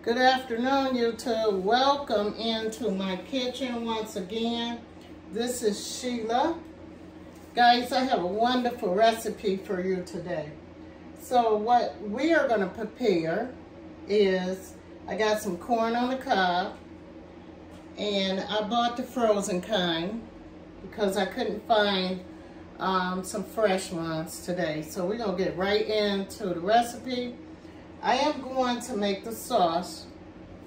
Good afternoon, YouTube. Welcome into my kitchen once again. This is Sheila. Guys, I have a wonderful recipe for you today. So what we are going to prepare is, I got some corn on the cob, and I bought the frozen kind because I couldn't find some fresh ones today. So we're going to get right into the recipe. I am going to make the sauce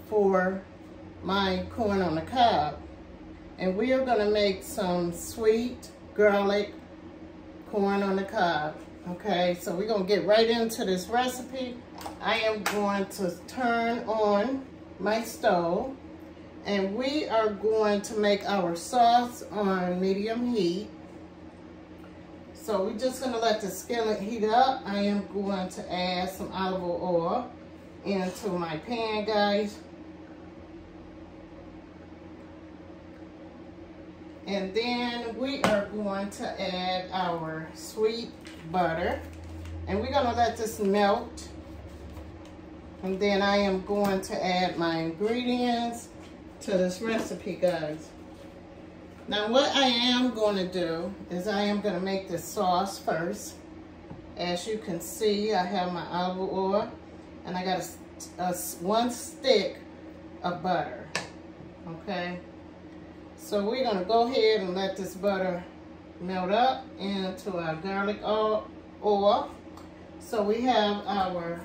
for my corn on the cob. And we are going to make some sweet garlic corn on the cob. Okay, so we're going to get right into this recipe. I am going to turn on my stove. And we are going to make our sauce on medium heat. So we're just going to let the skillet heat up. I am going to add some olive oil into my pan, guys. And then we are going to add our sweet butter. And we're going to let this melt. And then I am going to add my ingredients to this recipe, guys. Now what I am going to do is I am going to make this sauce first. As you can see, I have my olive oil and I got one stick of butter. Okay, so we're going to go ahead and let this butter melt up into our garlic oil. So we have our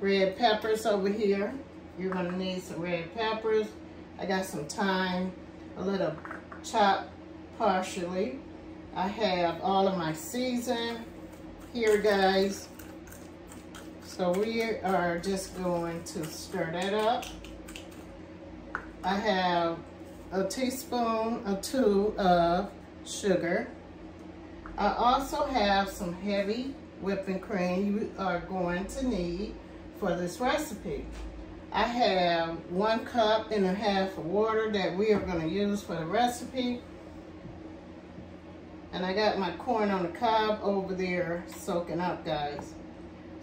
red peppers over here. You're going to need some red peppers. I got some thyme, a little chopped partially. I have all of my season here, guys. So we are just going to stir that up. I have a teaspoon or two of sugar. I also have some heavy whipping cream you are going to need for this recipe. I have 1.5 cups of water that we are going to use for the recipe. And I got my corn on the cob over there soaking up, guys.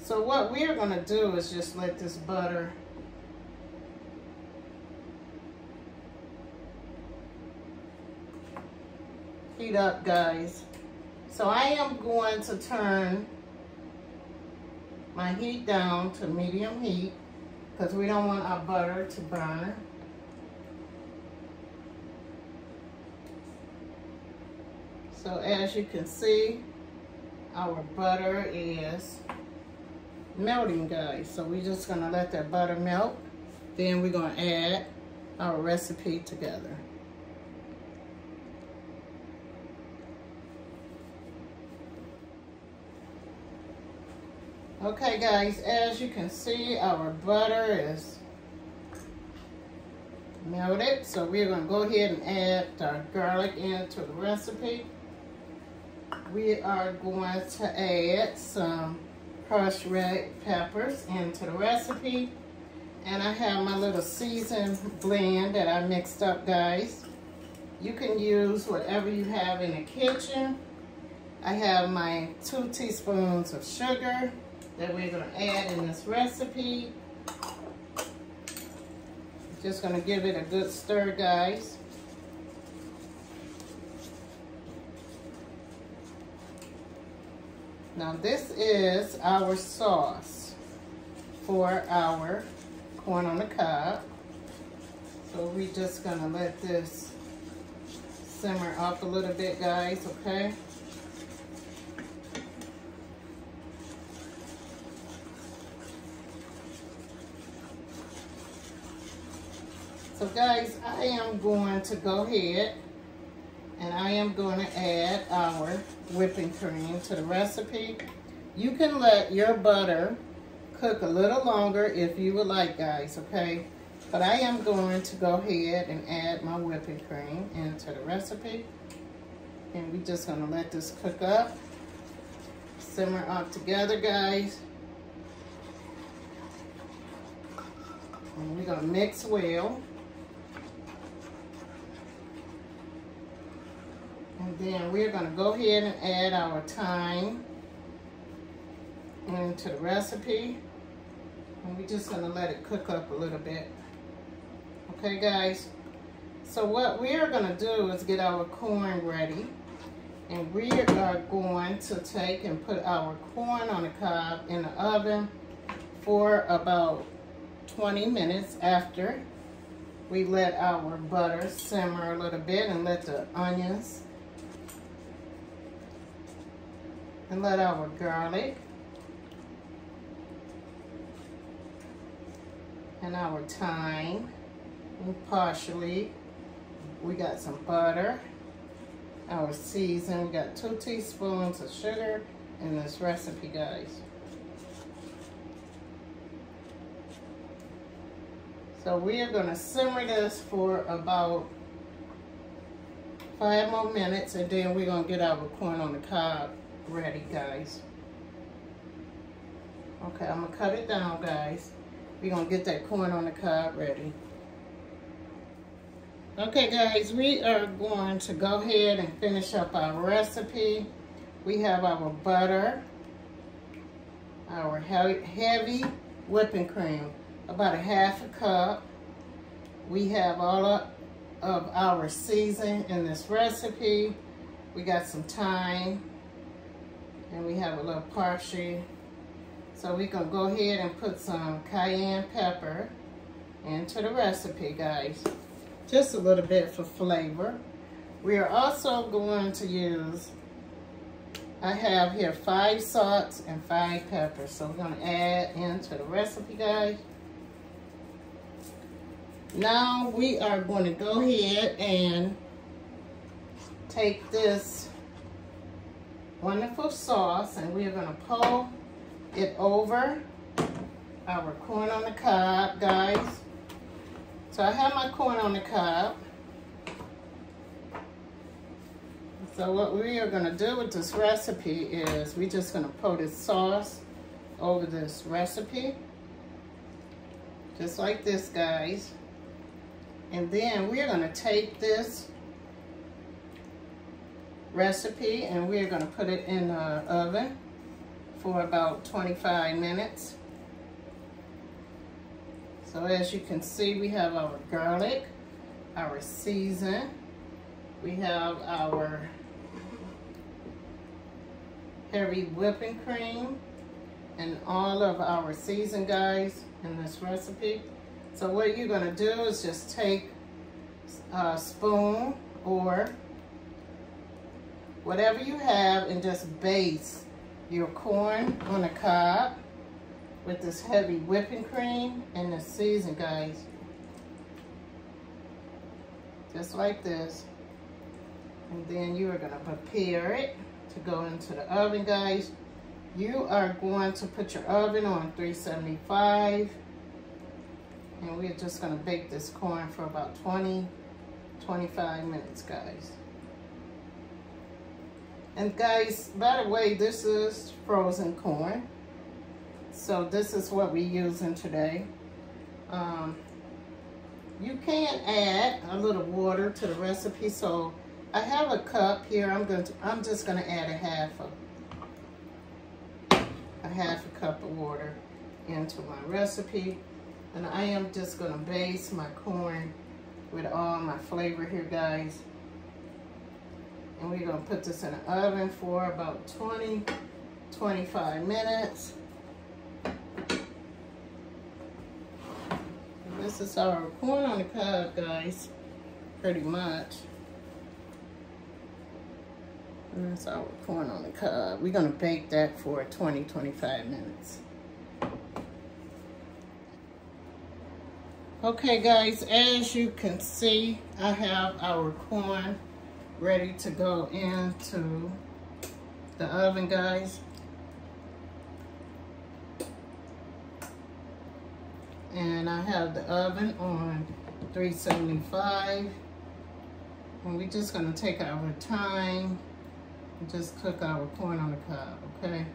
So what we are going to do is just let this butter heat up, guys. So I am going to turn my heat down to medium heat, because we don't want our butter to burn. So as you can see, our butter is melting, guys. So we're just gonna let that butter melt. Then we're gonna add our recipe together. Okay, guys, as you can see, our butter is melted. So we're going to go ahead and add our garlic into the recipe. We are going to add some crushed red peppers into the recipe. And I have my little seasoned blend that I mixed up, guys. You can use whatever you have in the kitchen. I have my 2 teaspoons of sugar that we're going to add in this recipe. Just going to give it a good stir, guys. Now this is our sauce for our corn on the cob. So we're just going to let this simmer up a little bit, guys, okay? So guys, I am going to go ahead and I am going to add our whipping cream to the recipe. You can let your butter cook a little longer if you would like, guys, okay? But I am going to go ahead and add my whipping cream into the recipe. And we're just going to let this cook up, simmer up together, guys. And we're going to mix well. And then we're going to go ahead and add our thyme into the recipe. And we're just gonna let it cook up a little bit. Okay, guys? So what we're gonna do is get our corn ready. And we are going to take and put our corn on the cob in the oven for about 20 minutes after we let our butter simmer a little bit and let the onions and let our garlic and our thyme and parsley. We got some butter. Our season, we got 2 teaspoons of sugar in this recipe, guys. So we are gonna simmer this for about 5 more minutes, and then we're gonna get our corn on the cob ready, guys. Okay, I'm gonna cut it down, guys. We're gonna get that corn on the cob ready. Okay, guys, we are going to go ahead and finish up our recipe. We have our butter, our heavy whipping cream, about a 1/2 cup. We have all of our seasoning in this recipe. We got some thyme, and we have a little parsley. So we're gonna go ahead and put some cayenne pepper into the recipe, guys. Just a little bit for flavor. We are also going to use, I have here 5 salts and 5 peppers. So we're gonna add into the recipe, guys. Now we are going to go ahead and take this wonderful sauce and we're gonna pour it over our corn on the cob, guys. So I have my corn on the cob. So what we are gonna do with this recipe is we're just gonna pour this sauce over this recipe. Just like this, guys. And then we're gonna take this recipe and we're gonna put it in the oven for about 25 minutes. So as you can see, we have our garlic, our season, we have our heavy whipping cream, and all of our season, guys, in this recipe. So what you're gonna do is just take a spoon or whatever you have and just baste your corn on the cob with this heavy whipping cream and the season, guys. Just like this. And then you are gonna prepare it to go into the oven, guys. You are going to put your oven on 375. And we're just gonna bake this corn for about 20-25 minutes, guys. And guys, by the way, this is frozen corn. So this is what we're using today. You can add a little water to the recipe. So I have a cup here. I'm just gonna add a half a cup of water into my recipe. And I am just gonna baste my corn with all my flavor here, guys. And we're gonna put this in the oven for about 20-25 minutes. This is our corn on the cob, guys, pretty much. And that's our corn on the cob. We're gonna bake that for 20-25 minutes. Okay, guys, as you can see, I have our corn ready to go into the oven, guys. And I have the oven on 375. And we're just gonna take our time and just cook our corn on the cob, okay?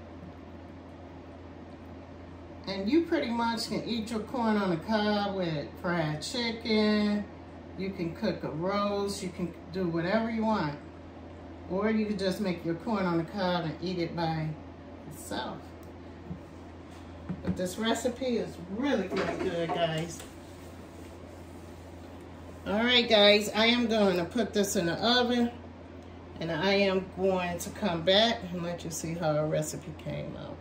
And you pretty much can eat your corn on the cob with fried chicken. You can cook a roast. You can do whatever you want. Or you can just make your corn on the cob and eat it by itself. But this recipe is really, really good, guys. All right, guys, I am going to put this in the oven, and I am going to come back and let you see how our recipe came out.